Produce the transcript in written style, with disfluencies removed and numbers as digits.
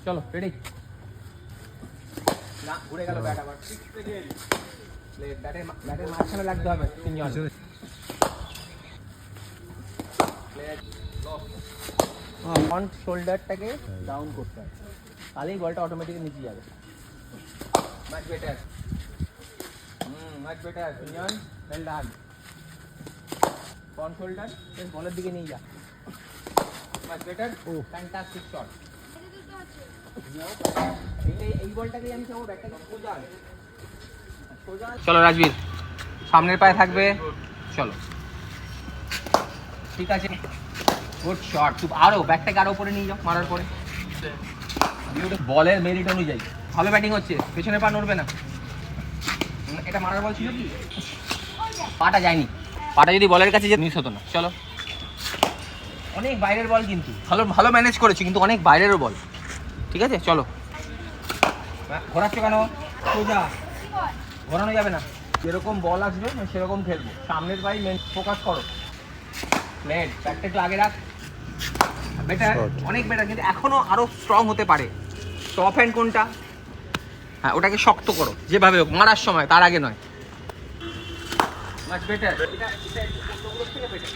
চলো রেডি। না ঘুরে গেল ব্যাট আবার। ব্যাটের মাঝখানে লাগতে হবে তিনজন। ফ্রন্ট শোল্ডারটাকে ডাউন করতে হবে, তাহলেই বলটা অটোমেটিক নিচে যাবে। Much better, much better. তিনজন ওয়েল ডান। ফ্রন্ট শোল্ডার বলের দিকে নিয়ে যা। Much better, fantastic shot. এই বলটাকে আমি চাবো ব্যাটটাকে সোজা। চলো রাজবীর, সামনের পায়ে থাকবে। চলো ঠিক আছে, গুড শট। আরো ব্যাটটাকে আরো উপরে নিয়ে যাও মারার পরে। বলের মেরিট অনুযায়ী ভালো ব্যাটিং হচ্ছে, পেছনের পা নড়বে না। এটা মারার বল ছিল কি? পাটা যায়নি, পাটা যদি বলের কাছে যে মিস হতো না। চলো, অনেক বাইরের বল কিন্তু ভালো ভালো ম্যানেজ করেছি, কিন্তু অনেক বাইরেরও বল। ঠিক আছে চলো। ঘোরাচ্ছ কেন? সোজা ঘোরানো যাবে না, যেরকম বল আসবে সেরকম খেলবো। সামনের পায়ে মেন ফোকাস করো। নেট ব্যাটটা একটু আগে রাখ। বেটার, অনেক বেটার, কিন্তু এখনো আরো স্ট্রং হতে পারে। টপ হ্যান্ড কোনটা? হ্যাঁ ওটাকে শক্ত করো যেভাবে হোক, মারার সময়, তার আগে নয়। Much better. এটা থেকে বেটার।